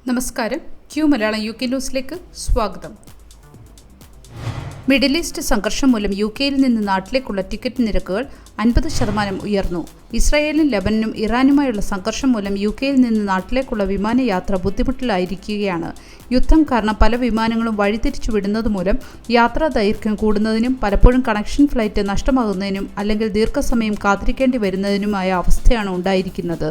നമസ്കാരം, Q Malayalam UK ന്യൂസിലേക്ക് സ്വാഗതം. മിഡിൽ ഈസ്റ്റ് സംഘർഷം മൂലം UK-യിൽ നിന്ന് നാട്ടിലേക്കുള്ള ടിക്കറ്റ് നിരക്കുകൾ 50% ഉയർന്നു. ഇസ്രായേലും ലബനനും ഇറാനുമായുള്ള സംഘർഷം മൂലം UK-യിൽ നിന്ന് നാട്ടിലേക്കുള്ള വിമാനയാത്ര ബുദ്ധിമുട്ടിലായിരിക്കുകയാണ്. യുദ്ധം കാരണം പല വിമാനങ്ങളും വഴിതിരിച്ചു വിടുന്നതുമൂലം യാത്രാ ദൈർഘ്യം കൂടുന്നതിനും പലപ്പോഴും കണക്ഷൻ ഫ്ലൈറ്റ് നഷ്ടമാകുന്നതിനും അല്ലെങ്കിൽ ദീർഘസമയം കാത്തിരിക്കേണ്ടി വരുന്നതിനുമായ അവസ്ഥയാണ് ഉണ്ടായിരിക്കുന്നത്.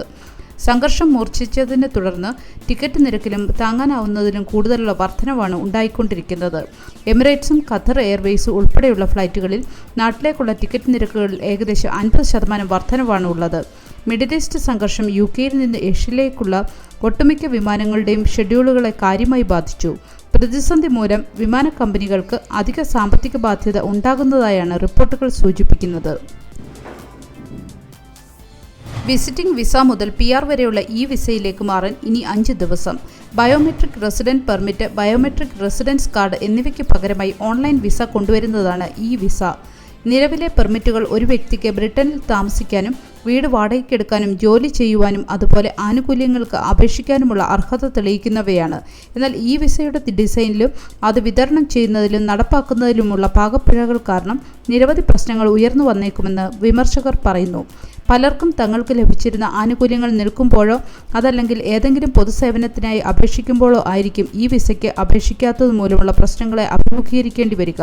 സംഘർഷം മൂർച്ഛിച്ചതിനെ തുടർന്ന് ടിക്കറ്റ് നിരക്കിലും താങ്ങാനാവുന്നതിലും കൂടുതലുള്ള വർധനവാണ് ഉണ്ടായിക്കൊണ്ടിരിക്കുന്നത്. എമിറേറ്റ്സും ഖത്തർ എയർവേസും ഉൾപ്പെടെയുള്ള ഫ്ലൈറ്റുകളിൽ നാട്ടിലേക്കുള്ള ടിക്കറ്റ് നിരക്കുകളിൽ ഏകദേശം 50% വർധനവാണ് ഉള്ളത്. മിഡിൽ ഈസ്റ്റ് സംഘർഷം UK-യിൽ നിന്ന് ഏഷ്യയിലേക്കുള്ള ഒട്ടുമിക്ക വിമാനങ്ങളുടെയും ഷെഡ്യൂളുകളെ കാര്യമായി ബാധിച്ചു. പ്രതിസന്ധി മൂലം വിമാന കമ്പനികൾക്ക് അധിക സാമ്പത്തിക ബാധ്യത ഉണ്ടാകുന്നതായാണ് റിപ്പോർട്ടുകൾ സൂചിപ്പിക്കുന്നത്. വിസിറ്റിംഗ് വിസ മുതൽ PR വരെയുള്ള ഈ വിസയിലേക്ക് മാറാൻ ഇനി 5 ദിവസം. Biometric resident permit, biometric residence card എന്നിവയ്ക്ക് പകരമായി ഓൺലൈൻ വിസ കൊണ്ടുവരുന്നതാണ് ഈ വിസ. നിലവിലെ പെർമിറ്റുകൾ ഒരു വ്യക്തിക്ക് ബ്രിട്ടനിൽ താമസിക്കാനും വീട് വാടകയ്ക്കെടുക്കാനും ജോലി ചെയ്യുവാനും അതുപോലെ ആനുകൂല്യങ്ങൾക്ക് അപേക്ഷിക്കാനുമുള്ള അർഹത തെളിയിക്കുന്നവയാണ്. എന്നാൽ ഈ വിസയുടെ ഡിസൈനിലും അത് വിതരണം ചെയ്യുന്നതിലും നടപ്പാക്കുന്നതിലുമുള്ള പാകപ്പിഴകൾ കാരണം നിരവധി പ്രശ്നങ്ങൾ ഉയർന്നു വന്നേക്കുമെന്ന് വിമർശകർ പറയുന്നു. പലർക്കും തങ്ങൾക്ക് ലഭിച്ചിരുന്ന ആനുകൂല്യങ്ങൾ നിൽക്കുമ്പോഴോ അതല്ലെങ്കിൽ ഏതെങ്കിലും പൊതുസേവനത്തിനായി അപേക്ഷിക്കുമ്പോഴോ ആയിരിക്കും ഈ വിസയ്ക്ക് അപേക്ഷിക്കാത്തത് മൂലമുള്ള പ്രശ്നങ്ങളെ അഭിമുഖീകരിക്കേണ്ടി വരിക.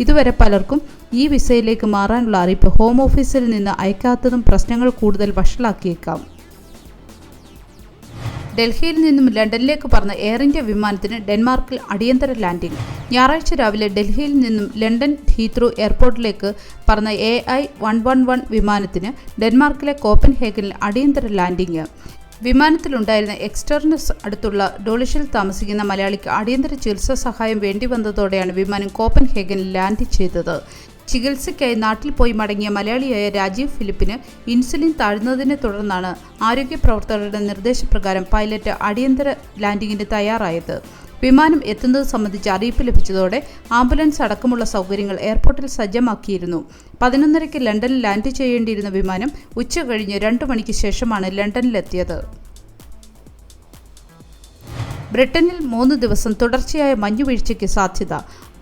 ഇതുവരെ പലർക്കും ഈ വിസയിലേക്ക് മാറാനുള്ള അറിയിപ്പ് ഹോം ഓഫീസിൽ നിന്ന് അയക്കാത്തതും പ്രശ്നങ്ങൾ കൂടുതൽ വഷളാക്കിയേക്കാം. ഡൽഹിയിൽ നിന്നും ലണ്ടനിലേക്ക് പറന്ന എയർ ഇന്ത്യ വിമാനത്തിന് ഡെൻമാർക്കിൽ അടിയന്തര ലാൻഡിംഗ്. ഞായറാഴ്ച രാവിലെ ഡൽഹിയിൽ നിന്നും ലണ്ടൻ ഹീത്രൂ എയർപോർട്ടിലേക്ക് പറന്ന AI-111 വിമാനത്തിന് ഡെൻമാർക്കിലെ കോപ്പൻഹേഗനിൽ അടിയന്തര ലാൻഡിംഗ്. വിമാനത്തിലുണ്ടായിരുന്ന എക്സ്റ്റർനസ് അടുത്തുള്ള ഡോളിഷിൽ താമസിക്കുന്ന മലയാളിക്ക് അടിയന്തര ചികിത്സാ സഹായം വേണ്ടി വന്നതോടെയാണ് വിമാനം കോപ്പൻഹേഗനിൽ ലാൻഡ് ചെയ്തത്. ചികിത്സയ്ക്കായി നാട്ടിൽ പോയി മടങ്ങിയ മലയാളിയായ രാജീവ് ഫിലിപ്പിന് ഇൻസുലിൻ താഴ്ന്നതിനെ തുടർന്നാണ് ആരോഗ്യ പ്രവർത്തകരുടെ നിർദ്ദേശപ്രകാരം പൈലറ്റ് അടിയന്തര ലാൻഡിങ്ങിന് തയ്യാറായത്. വിമാനം എത്തുന്നത് സംബന്ധിച്ച് അറിയിപ്പ് ലഭിച്ചതോടെ ആംബുലൻസ് അടക്കമുള്ള സൗകര്യങ്ങൾ എയർപോർട്ടിൽ സജ്ജമാക്കിയിരുന്നു. 11:30 ലണ്ടനിൽ ലാൻഡ് ചെയ്യേണ്ടിയിരുന്ന വിമാനം ഉച്ചകഴിഞ്ഞ് 2 മണിക്ക് ശേഷമാണ് ലണ്ടനിലെത്തിയത്. ബ്രിട്ടനിൽ 3 ദിവസം തുടർച്ചയായ മഞ്ഞുവീഴ്ചയ്ക്ക് സാധ്യത.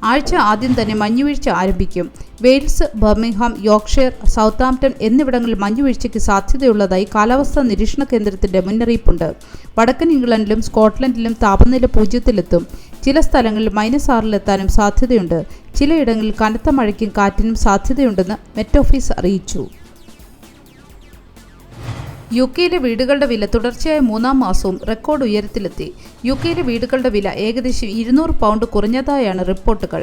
ആഴ്ച ആദ്യം തന്നെ മഞ്ഞുവീഴ്ച ആരംഭിക്കും. വെയിൽസ്, ബർമിംഗ്ഹാം, യോർക്ക്ഷയർ, സൗത്താംപ്ടൺ എന്നിവിടങ്ങളിൽ മഞ്ഞുവീഴ്ചയ്ക്ക് സാധ്യതയുള്ളതായി കാലാവസ്ഥാ നിരീക്ഷണ കേന്ദ്രത്തിന്റെ മുന്നറിയിപ്പുണ്ട്. വടക്കൻ ഇംഗ്ലണ്ടിലും സ്കോട്ട്ലൻഡിലും താപനില 0-ലെത്തും. ചില സ്ഥലങ്ങളിൽ -6-ലെത്താനും സാധ്യതയുണ്ട്. ചിലയിടങ്ങളിൽ കനത്ത മഴയ്ക്കും കാറ്റിനും സാധ്യതയുണ്ടെന്ന് മെറ്റ് ഓഫീസ് അറിയിച്ചു. UK-യിലെ വീടുകളുടെ വില തുടർച്ചയായ 3-ാം മാസവും റെക്കോർഡ് ഉയരത്തിലെത്തി. UK-യിലെ വീടുകളുടെ വില ഏകദേശം £200 കുറഞ്ഞതായാണ് റിപ്പോർട്ടുകൾ.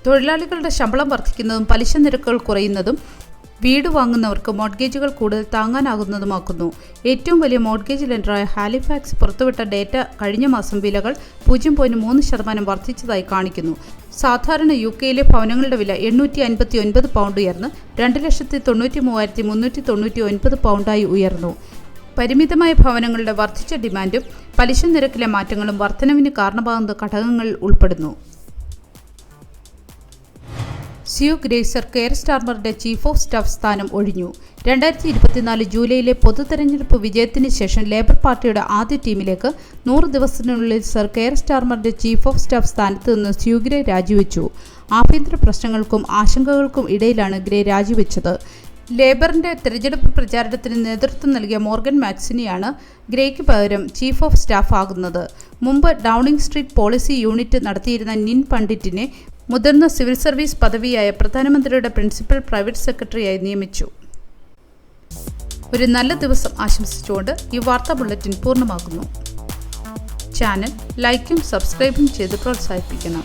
തൊഴിലാളികളുടെ ശമ്പളം വർദ്ധിക്കുന്നതും പലിശ നിരക്കുകൾ കുറയുന്നതും വീട് വാങ്ങുന്നവർക്ക് മോർഗേജുകൾ കൂടുതൽ താങ്ങാനാകുന്നതുമാക്കുന്നു. ഏറ്റവും വലിയ മോർഗേജ് ലെൻഡറായ ഹാലിഫാക്സ് പുറത്തുവിട്ട ഡേറ്റ കഴിഞ്ഞ മാസം വിലകൾ 0.3% വർദ്ധിച്ചതായി കാണിക്കുന്നു. സാധാരണ UK-യിലെ ഭവനങ്ങളുടെ വില £859 ഉയർന്ന് £2,93,399 ഉയർന്നു. പരിമിതമായ ഭവനങ്ങളുടെ വർദ്ധിച്ച ഡിമാൻഡും പലിശ നിരക്കിലെ മാറ്റങ്ങളും വർധനവിന് കാരണമാകുന്ന ഘടകങ്ങളിൽ ഉൾപ്പെടുന്നു. സ്യൂ ഗ്രേസർ കെയർ സ്റ്റാർമറുടെ ചീഫ് ഓഫ് സ്റ്റാഫ് സ്ഥാനം ഒഴിഞ്ഞു. 2024 ജൂലൈയിലെ പൊതുതെരഞ്ഞെടുപ്പ് വിജയത്തിന് ശേഷം ലേബർ പാർട്ടിയുടെ ആദ്യ ടീമിലേക്ക് 100 ദിവസത്തിനുള്ളിൽ സർ കെയർ സ്റ്റാർമറുടെ ചീഫ് ഓഫ് സ്റ്റാഫ് സ്ഥാനത്ത് നിന്ന് സ്യൂ ഗ്രേ രാജിവെച്ചു. ആഭ്യന്തര പ്രശ്നങ്ങൾക്കും ആശങ്കകൾക്കും ഇടയിലാണ് ഗ്രേ രാജിവെച്ചത്. ലേബറിന്റെ തെരഞ്ഞെടുപ്പ് പ്രചാരണത്തിന് നേതൃത്വം നൽകിയ മോർഗൻ മാക്സിനെയാണ് ഗ്രേക്ക് പകരം ചീഫ് ഓഫ് സ്റ്റാഫ് ആകുന്നത്. മുമ്പ് ഡൗണിംഗ് സ്ട്രീറ്റ് പോളിസി യൂണിറ്റ് നടത്തിയിരുന്ന നിൻ പണ്ഡിറ്റിനെ മുതിർന്ന സിവിൽ സർവീസ് പദവിയായ പ്രധാനമന്ത്രിയുടെ പ്രിൻസിപ്പൽ പ്രൈവറ്റ് സെക്രട്ടറിയായി നിയമിച്ചു. ഒരു നല്ല ദിവസം ആശംസിച്ചുകൊണ്ട് ഈ വാർത്താ ബുള്ളറ്റിൻ പൂർണ്ണമാകുന്നു. ചാനൽ ലൈക്കും സബ്സ്ക്രൈബും ചെയ്ത് പ്രോത്സാഹിപ്പിക്കണം.